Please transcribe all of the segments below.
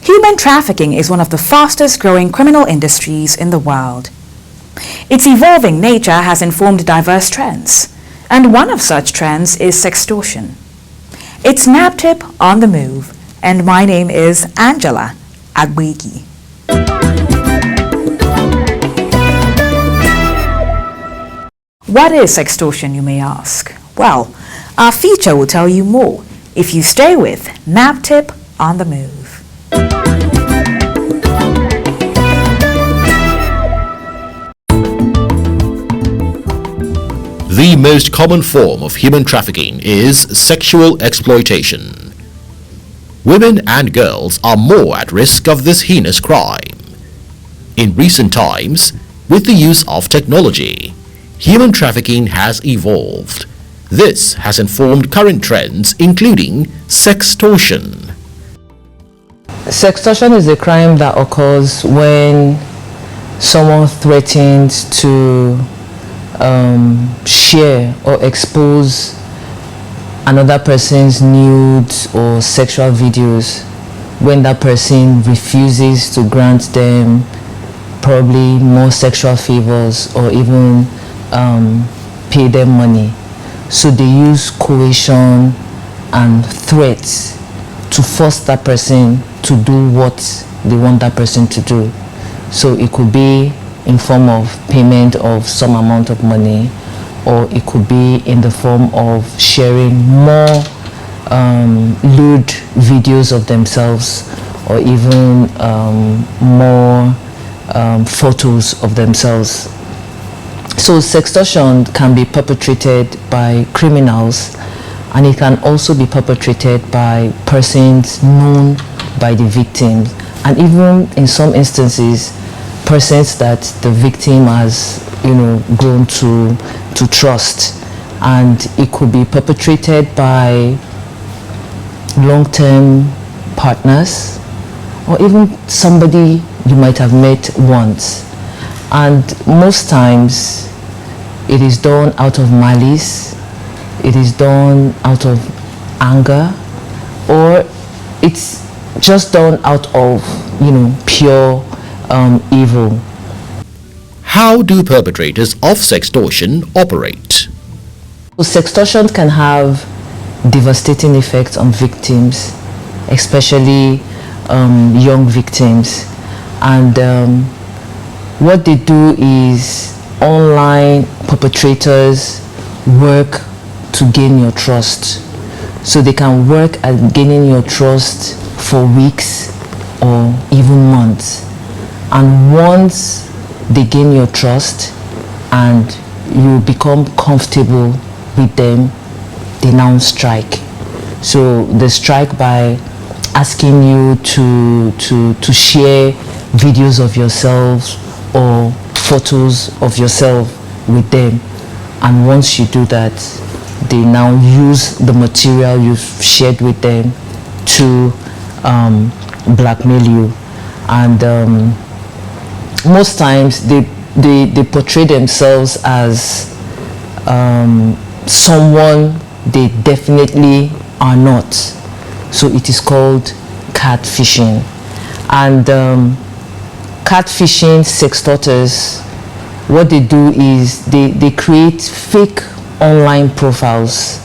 Human trafficking is one of the fastest growing criminal industries in the world. Its evolving nature has informed diverse trends, and one of such trends is sextortion. It's NAPTIP on the Move, and my name is Angela Agbegi. What is sextortion, you may ask? Well, our feature will tell you more if you stay with NAPTIP on the Move. The most common form of human trafficking is sexual exploitation. Women and girls are more at risk of this heinous crime. In recent times, with the use of technology, human trafficking has evolved. This has informed current trends, including sextortion. Sextortion is a crime that occurs when someone threatens to share or expose another person's nudes or sexual videos when that person refuses to grant them probably more sexual favors or even pay them money. So they use coercion and threats to force that person to do what they want that person to do. So it could be in form of payment of some amount of money, or it could be in the form of sharing more lewd videos of themselves, or even more photos of themselves. So sextortion can be perpetrated by criminals, and it can also be perpetrated by persons known by the victim, and even in some instances persons that the victim has grown to trust. And it could be perpetrated by long-term partners, or even somebody you might have met once. And most times it is done out of malice, it is done out of anger, or it's just done out of pure evil. How do perpetrators of sextortion operate? Sextortion can have devastating effects on victims, especially young victims. And what they do is online perpetrators work to gain your trust. So they can work at gaining your trust for weeks or even months. And once they gain your trust and you become comfortable with them, they now strike. So they strike by asking you to share videos of yourselves or photos of yourself with them. And once you do that, they now use the material you've shared with them to blackmail you. And most times they portray themselves as someone they definitely are not. So it is called catfishing. And catfishing sextorters, what they do is they create fake online profiles.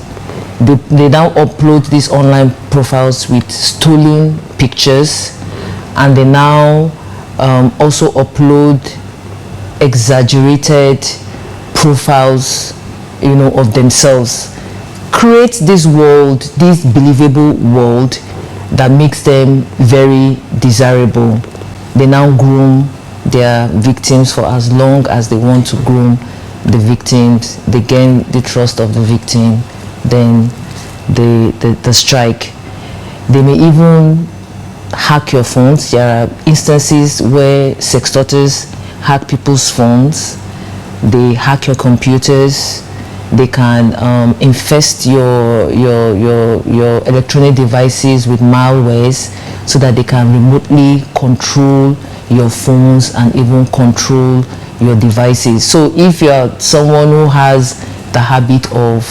They now upload these online profiles with stolen pictures and they now also upload exaggerated profiles, of themselves. Create this world, this believable world that makes them very desirable. They now groom their victims for as long as they want to groom the victims. They gain the trust of the victim, then the strike. They may even hack your phones. There are instances where sextorters hack people's phones. They hack your computers. They can infest your electronic devices with malwares so that they can remotely control your phones and even control your devices. So if you're someone who has the habit of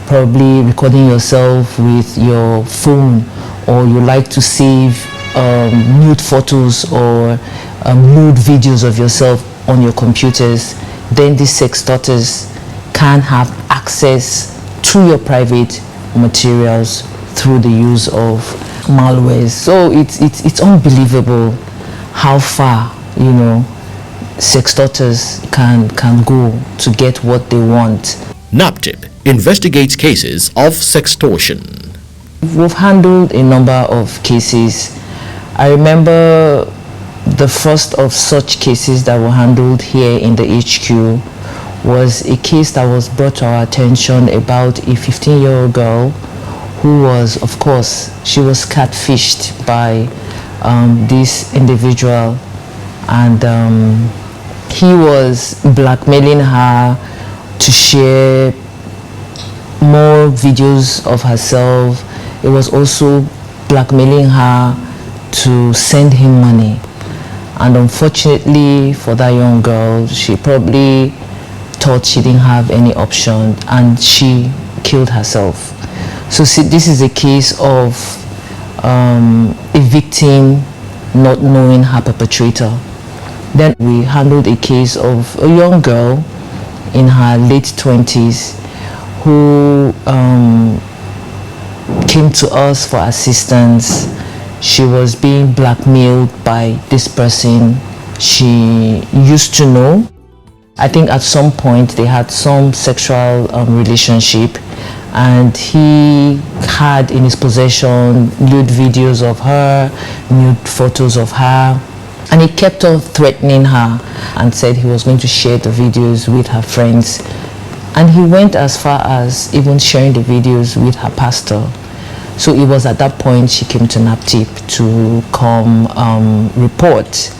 probably recording yourself with your phone, or you like to save nude photos or nude videos of yourself on your computers, then these sextorters can have access to your private materials through the use of malware. So it's unbelievable how far sextorters can go to get what they want. NAPTIP investigates cases of sextortion. We've handled a number of cases. I remember the first of such cases that were handled here in the HQ was a case that was brought to our attention about a 15-year-old girl who was, of course, she was catfished by this individual, and he was blackmailing her to share more videos of herself. It was also blackmailing her to send him money. And unfortunately for that young girl, she probably thought she didn't have any option, and she killed herself. So see, this is a case of a victim not knowing her perpetrator. Then we handled a case of a young girl in her late 20s who came to us for assistance. She was being blackmailed by this person she used to know. I think at some point they had some sexual relationship, and he had in his possession nude videos of her, nude photos of her, and he kept on threatening her and said he was going to share the videos with her friends. And he went as far as even sharing the videos with her pastor. So it was at that point she came to NAPTIP to come report.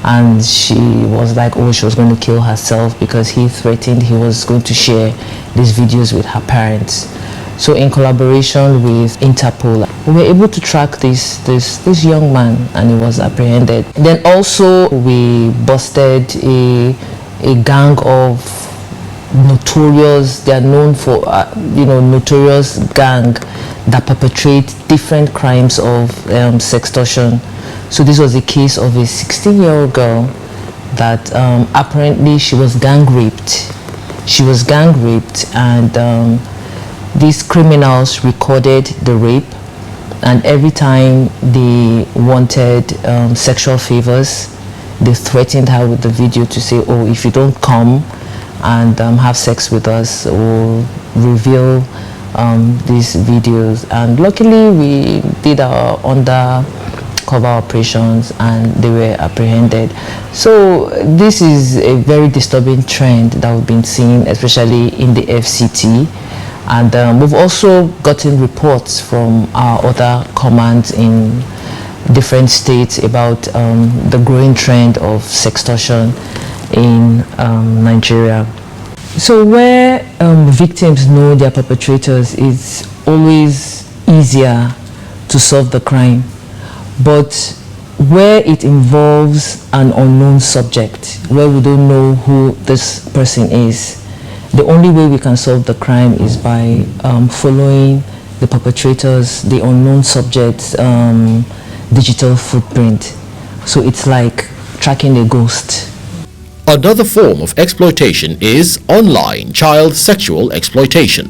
And she was like, oh, she was going to kill herself because he threatened he was going to share these videos with her parents. So in collaboration with Interpol, we were able to track this young man, and he was apprehended. Then also we busted a gang of notorious, they are known for notorious gang that perpetrate different crimes of sextortion. So this was a case of a 16-year-old girl that apparently she was gang raped. She was gang raped, and these criminals recorded the rape, and every time they wanted sexual favors, they threatened her with the video to say, oh, if you don't come and have sex with us, we'll reveal these videos. And luckily we did our undercover operations and they were apprehended. So this is a very disturbing trend that we've been seeing, especially in the FCT. And we've also gotten reports from our other commands in different states about the growing trend of sextortion in Nigeria. So where victims know their perpetrators, it's always easier to solve the crime. But where it involves an unknown subject, where we don't know who this person is, the only way we can solve the crime is by following the perpetrators, the unknown subject's digital footprint. So it's like tracking a ghost. Another form of exploitation is online child sexual exploitation.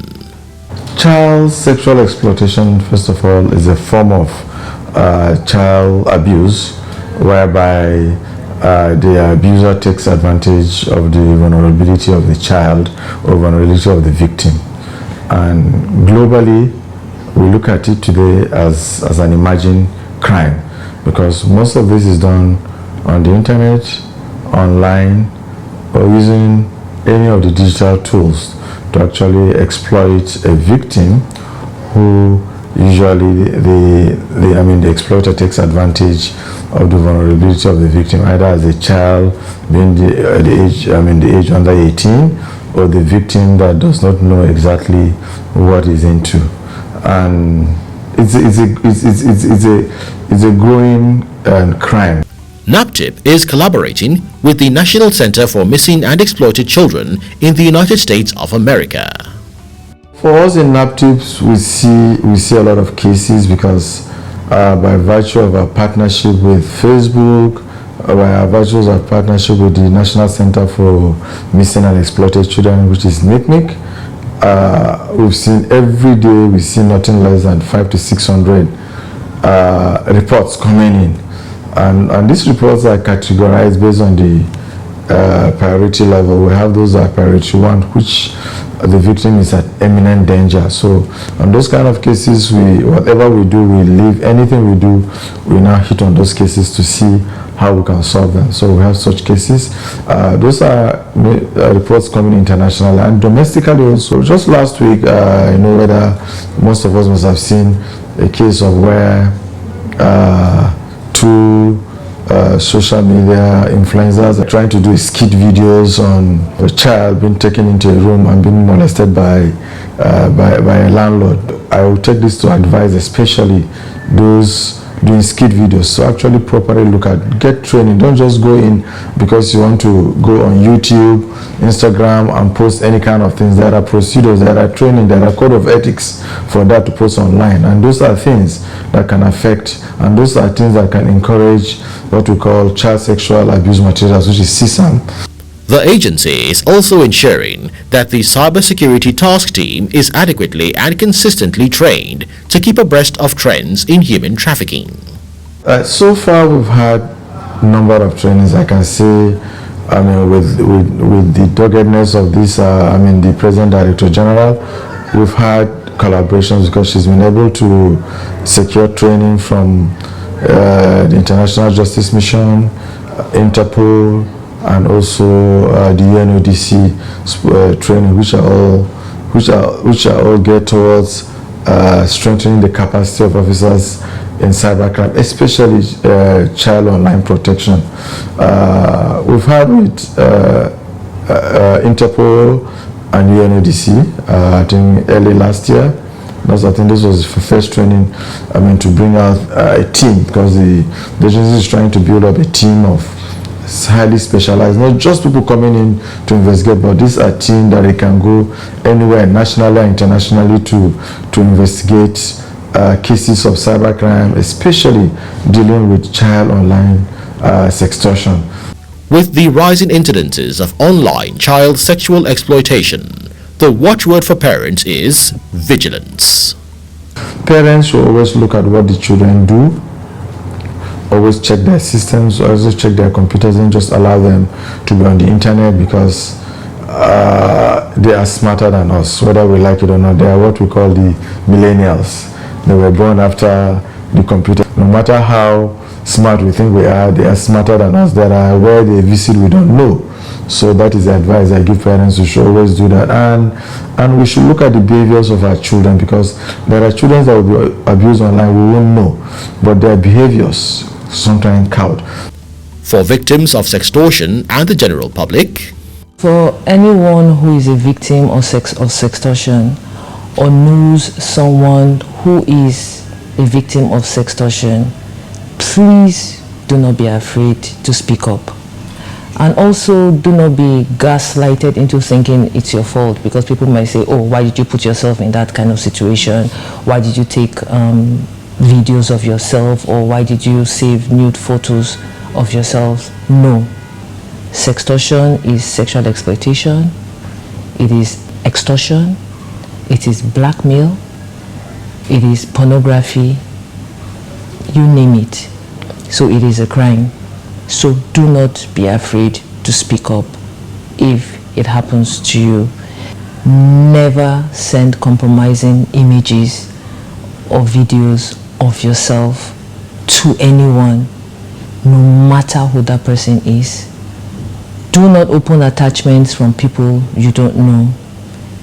Child sexual exploitation, first of all, is a form of child abuse whereby the abuser takes advantage of the vulnerability of the child or vulnerability of the victim. And globally, we look at it today as an emerging crime, because most of this is done on the internet, online, or using any of the digital tools to actually exploit a victim who usually the exploiter takes advantage of the vulnerability of the victim, either as a child being the age under 18, or the victim that does not know exactly what he's into. And it's a growing crime. NAPTIP is collaborating with the National Center for Missing and Exploited Children in the United States of America. For us in NAPTIP, we see a lot of cases because by virtue of our partnership with Facebook, by virtue of our partnership with the National Center for Missing and Exploited Children, which is NICMIC, we've seen every day, we see nothing less than 500 to 600 reports coming in. And these reports are categorized based on the priority level. We have those at priority 1, which the victim is at imminent danger. So on those kind of cases, whatever we do, we leave. Anything we do, we now hit on those cases to see how we can solve them. So we have such cases. Those are reports coming internationally and domestically also. Just last week, I know whether most of us must have seen a case of where two social media influencers are trying to do skit videos on a child being taken into a room and being molested by a landlord. I will take this to advise especially those doing skit videos to actually properly get training. Don't just go in because you want to go on YouTube, Instagram and post any kind of things. There are procedures, there are training, there are code of ethics for that to post online, and those are things that can affect, and those are things that can encourage what we call child sexual abuse materials, which is CSAM. The agency is also ensuring that the cybersecurity task team is adequately and consistently trained to keep abreast of trends in human trafficking. So far, we've had a number of trainings. I can say, with the doggedness of this, the President Director General, we've had collaborations because she's been able to secure training from the International Justice Mission, Interpol, and also the UNODC training, which are all geared towards strengthening the capacity of officers in cybercrime, especially child online protection. We've had with Interpol and UNODC, I think early last year. I think this was the first training, to bring out a team, because the agency is trying to build up a team of highly specialized, not just people coming in to investigate, but these are teams that they can go anywhere, nationally and internationally, to investigate cases of cybercrime, especially dealing with child online sextortion. With the rising incidences of online child sexual exploitation, the watchword for parents is vigilance. Parents should always look at what the children do, always check their systems, always check their computers, and just allow them to be on the internet, because they are smarter than us, whether we like it or not. They are what we call the millennials. They were born after the computer. No matter how smart we think we are, they are smarter than us. There are where they visit we don't know. So that is the advice I give parents. We should always do that, and we should look at the behaviors of our children, because there are children that will be abused online we won't know, but their behaviors sometimes count. For victims of sextortion and the general public, for anyone who is a victim of sextortion or knows someone who is a victim of sextortion, please do not be afraid to speak up. And also, do not be gaslighted into thinking it's your fault, because people might say, oh, why did you put yourself in that kind of situation? Why did you take videos of yourself, or why did you save nude photos of yourself? No. Sextortion is sexual exploitation. It is extortion. It is blackmail. It is pornography. You name it. So it is a crime. So do not be afraid to speak up if it happens to you. Never send compromising images or videos of yourself to anyone, no matter who that person is. Do not open attachments from people you don't know.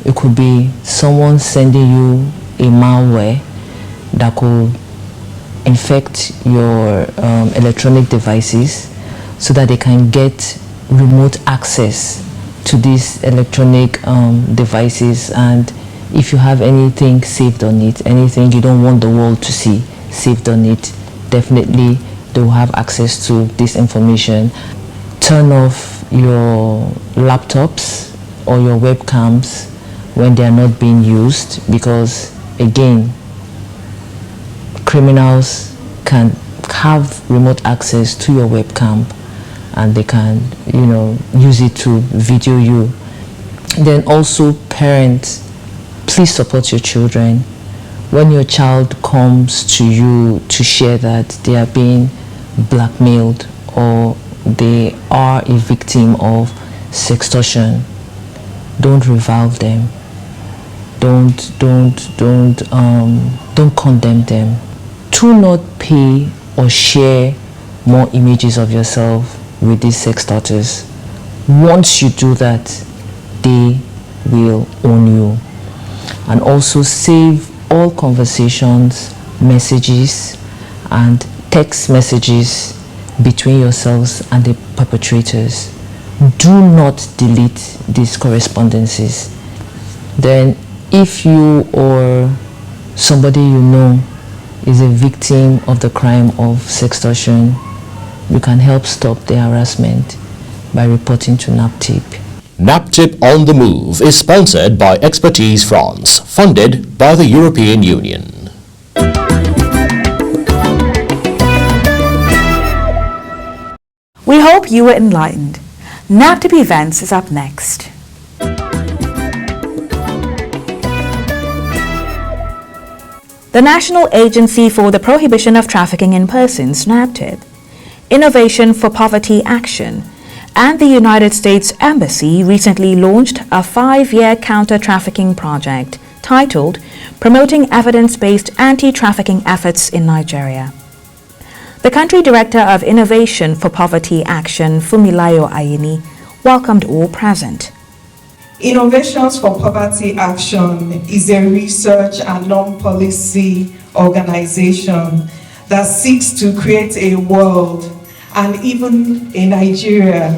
It could be someone sending you a malware that could infect your electronic devices so that they can get remote access to these electronic devices, and if you have anything saved on it, anything you don't want the world to see saved on it, definitely they will have access to this information. Turn off your laptops or your webcams when they are not being used, because again, criminals can have remote access to your webcam and they can, use it to video you. Then also, parents, please support your children. When your child comes to you to share that they are being blackmailed or they are a victim of sextortion, don't revile them. Don't condemn them. Do not pay or share more images of yourself with these sextorters. Once you do that, they will own you. And also save all conversations, messages, and text messages between yourselves and the perpetrators. Do not delete these correspondences. Then, if you or somebody you know is a victim of the crime of sextortion, you can help stop the harassment by reporting to NAPTIP. NAPTIP On The Move is sponsored by Expertise France, funded by the European Union. We hope you were enlightened. NAPTIP Events is up next. The National Agency for the Prohibition of Trafficking in Persons, NAPTIP, Innovation for Poverty Action, and the United States Embassy recently launched a 5-year counter-trafficking project titled Promoting Evidence-Based Anti-Trafficking Efforts in Nigeria. The Country Director of Innovation for Poverty Action, Fumilayo Ayini, welcomed all present. Innovations for Poverty Action is a research and non-policy organization that seeks to create a world and even a Nigeria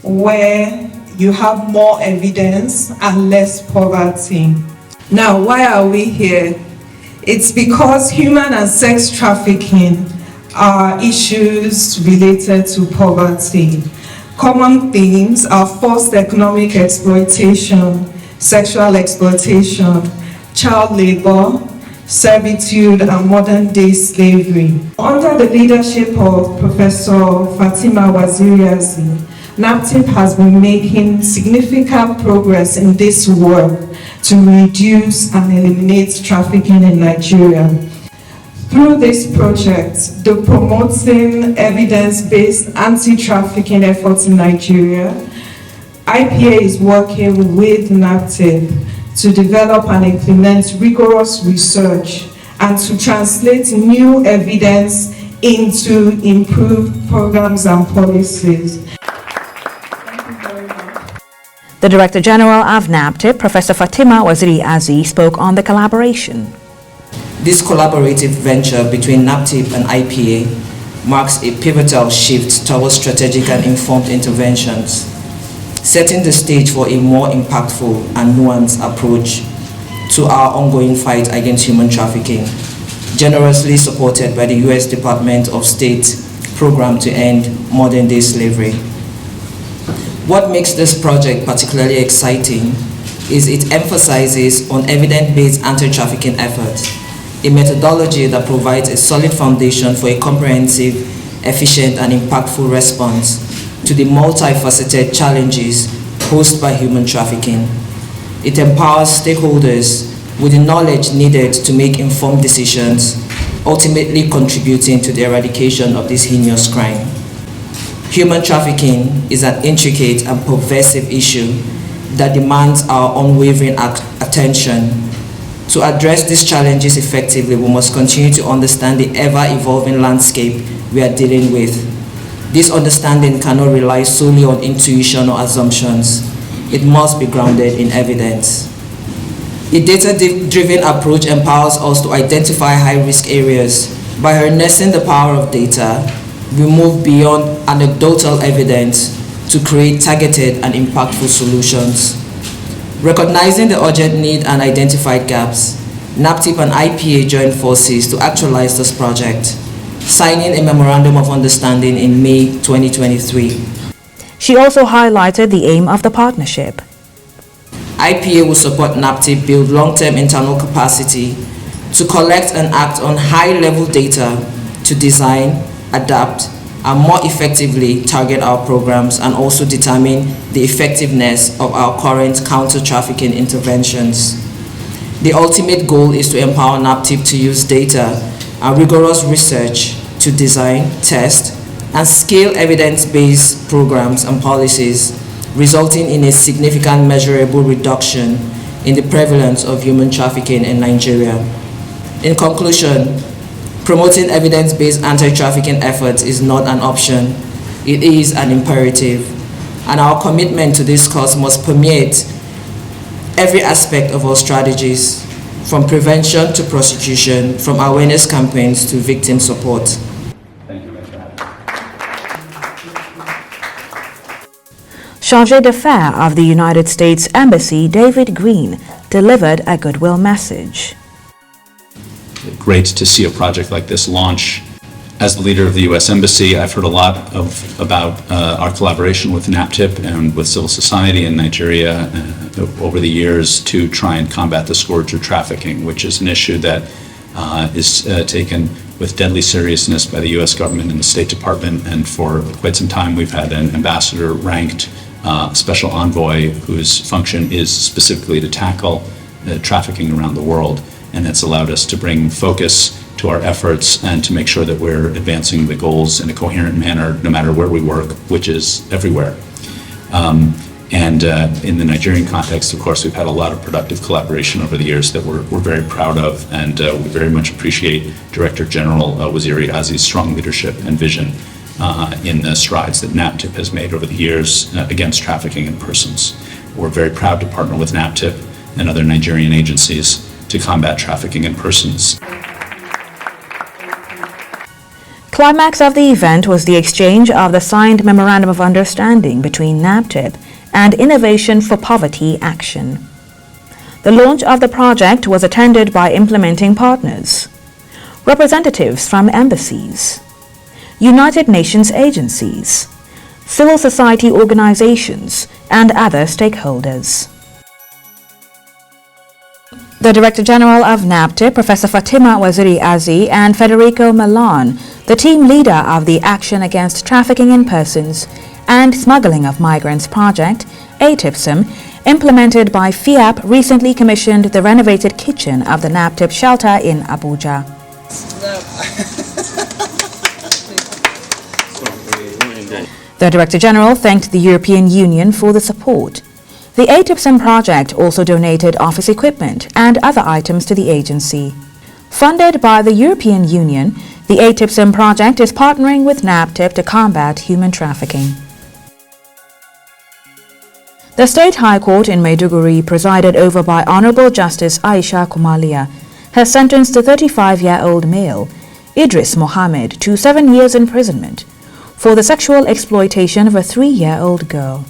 where you have more evidence and less poverty. Now, why are we here? It's because human and sex trafficking are issues related to poverty. Common themes are forced economic exploitation, sexual exploitation, child labor, servitude, and modern-day slavery. Under the leadership of Professor Fatima Waziriazi, NAPTIP has been making significant progress in this work to reduce and eliminate trafficking in Nigeria. Through this project, the Promoting Evidence-Based Anti-Trafficking Efforts in Nigeria, IPA is working with NAPTIP to develop and implement rigorous research and to translate new evidence into improved programs and policies. Thank you very much. The Director General of NAPTIP, Professor Fatima Waziri-Azi, spoke on the collaboration. This collaborative venture between NAPTIP and IPA marks a pivotal shift towards strategic and informed interventions, setting the stage for a more impactful and nuanced approach to our ongoing fight against human trafficking, generously supported by the U.S. Department of State program to end modern-day slavery. What makes this project particularly exciting is it emphasizes on evidence-based anti-trafficking efforts, a methodology that provides a solid foundation for a comprehensive, efficient, and impactful response to the multifaceted challenges posed by human trafficking. It empowers stakeholders with the knowledge needed to make informed decisions ultimately contributing to the eradication of this heinous crime. Human trafficking is an intricate and pervasive issue that demands our unwavering attention. To address these challenges effectively, we must continue to understand the ever-evolving landscape we are dealing with. This understanding cannot rely solely on intuition or assumptions. It must be grounded in evidence. A data-driven approach empowers us to identify high-risk areas. By harnessing the power of data, we move beyond anecdotal evidence to create targeted and impactful solutions. Recognizing the urgent need and identified gaps, NAPTIP and IPA joined forces to actualize this project, signing a Memorandum of Understanding in May 2023. She also highlighted the aim of the partnership. IPA will support NAPTIP build long-term internal capacity to collect and act on high-level data to design, adapt, and more effectively target our programs and also determine the effectiveness of our current counter-trafficking interventions. The ultimate goal is to empower NAPTIP to use data and rigorous research to design, test, and scale evidence-based programs and policies, resulting in a significant measurable reduction in the prevalence of human trafficking in Nigeria. In conclusion, promoting evidence-based anti-trafficking efforts is not an option, it is an imperative, and our commitment to this cause must permeate every aspect of our strategies, from prevention to prosecution, from awareness campaigns to victim support. Thank you, Chargé d'Affaires of the United States Embassy, David Green, delivered a goodwill message. Great to see a project like this launch. As the leader of the U.S. Embassy, I've heard a lot about our collaboration with NAPTIP and with civil society in Nigeria over the years to try and combat the scourge of trafficking, which is an issue that is taken with deadly seriousness by the U.S. government and the State Department. And for quite some time, we've had an ambassador-ranked special envoy whose function is specifically to tackle trafficking around the world. And that's allowed us to bring focus to our efforts and to make sure that we're advancing the goals in a coherent manner, no matter where we work, which is everywhere. In the Nigerian context, of course, we've had a lot of productive collaboration over the years that we're very proud of, and we very much appreciate Director General Waziri Azi's strong leadership and vision in the strides that NAPTIP has made over the years against trafficking in persons. We're very proud to partner with NAPTIP and other Nigerian agencies to combat trafficking in persons. Climax of the event was the exchange of the signed Memorandum of Understanding between NAPTIP and Innovation for Poverty Action. The launch of the project was attended by implementing partners, representatives from embassies, United Nations agencies, civil society organizations, and other stakeholders. The Director General of NAPTIP, Professor Fatima Waziri Azi, and Federico Milan, the team leader of the Action Against Trafficking in Persons and Smuggling of Migrants project, ATIPSM, implemented by FIAP, recently commissioned the renovated kitchen of the NAPTIP shelter in Abuja. The Director General thanked the European Union for the support. The ATIPSM project also donated office equipment and other items to the agency. Funded by the European Union, the ATIPSM project is partnering with NAPTIP to combat human trafficking. The State High Court in Maiduguri, presided over by Honorable Justice Aisha Kumalia, has sentenced the 35-year-old male, Idris Mohammed, to 7 years imprisonment for the sexual exploitation of a 3-year-old girl,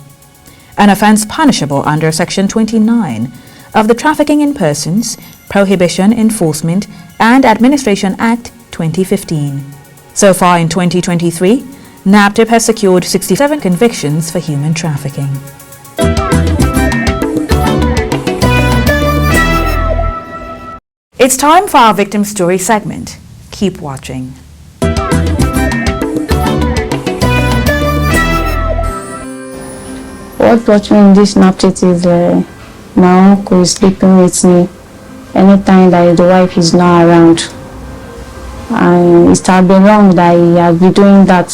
an offence punishable under Section 29 of the Trafficking in Persons, Prohibition, Enforcement and Administration Act 2015. So far in 2023, NAPTIP has secured 67 convictions for human trafficking. It's time for our Victim Story segment. Keep watching. What brought me in this NAPTIP is my uncle is sleeping with me anytime that the wife is not around. and it has been long that he has been doing that.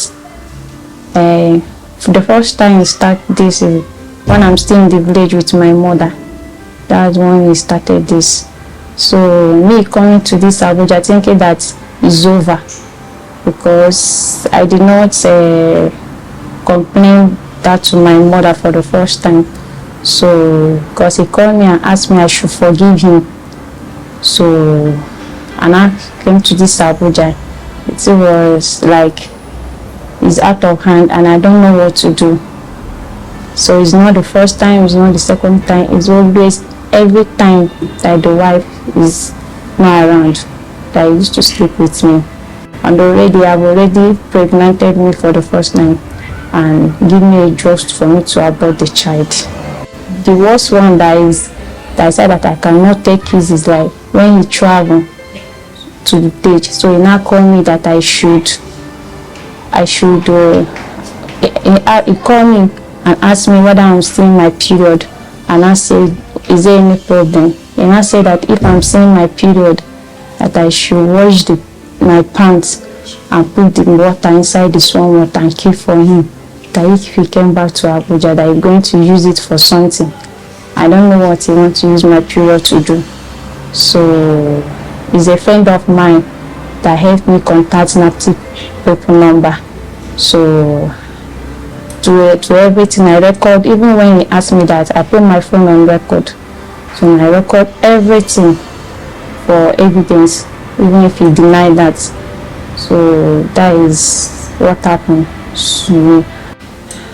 For the first time he started this when I'm still in the village with my mother. That's when he started this. So me coming to this Abuja thinking that it's over, because I did not complain that to my mother for the first time. So because he called me and asked me I should forgive him. So and I came to this Abuja. It was like it's out of hand and I don't know what to do. So it's not the first time, it's not the second time, it's always every time that the wife is not around that he used to sleep with me. And I've already pregnanted me for the first time and give me a trust for me to abort the child. The worst one that I said that I cannot take his is like when he travel to the village. So he now called me that he called me and asked me whether I'm still in my period, and I said, is there any problem? And I said that if I'm still in my period, that I should wash my pants and put the water inside the swan water and keep for him. That if he came back to Abuja, that he's going to use it for something. I don't know what he wants to use my period to do. So he's a friend of mine that helped me contact NAPTIP people number. So to everything I record, even when he asked me that, I put my phone on record. So I record everything for evidence, even if he denied that. So that is what happened to me.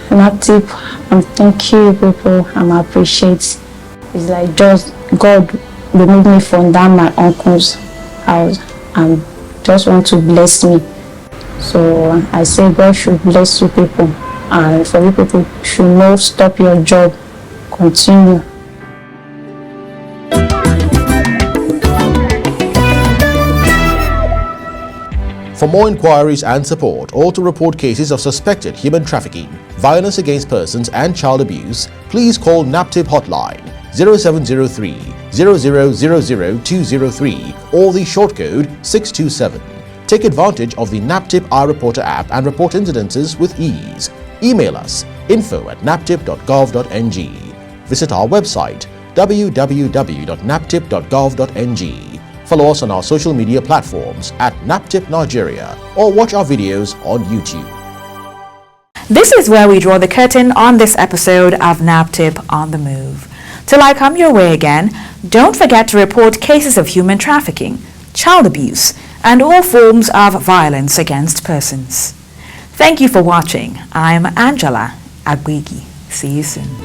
NAPTIP, I'm thank you people, I'm appreciate. It's like just God removed me from that my uncle's house and just want to bless me. So I say God should bless you people, and for you people should not stop your job, continue. For more inquiries and support, or to report cases of suspected human trafficking, violence against persons and child abuse, please call NAPTIP hotline 0703 0000203 or the short code 627. Take advantage of the NAPTIP iReporter app and report incidences with ease. Email us info@naptip.gov.ng. Visit our website www.naptip.gov.ng. Follow us on our social media platforms at NAPTIP Nigeria or watch our videos on YouTube. This is where we draw the curtain on this episode of NAPTIP On The Move. Till I come your way again, don't forget to report cases of human trafficking, child abuse, and all forms of violence against persons. Thank you for watching. I'm Angela Agwigi. See you soon.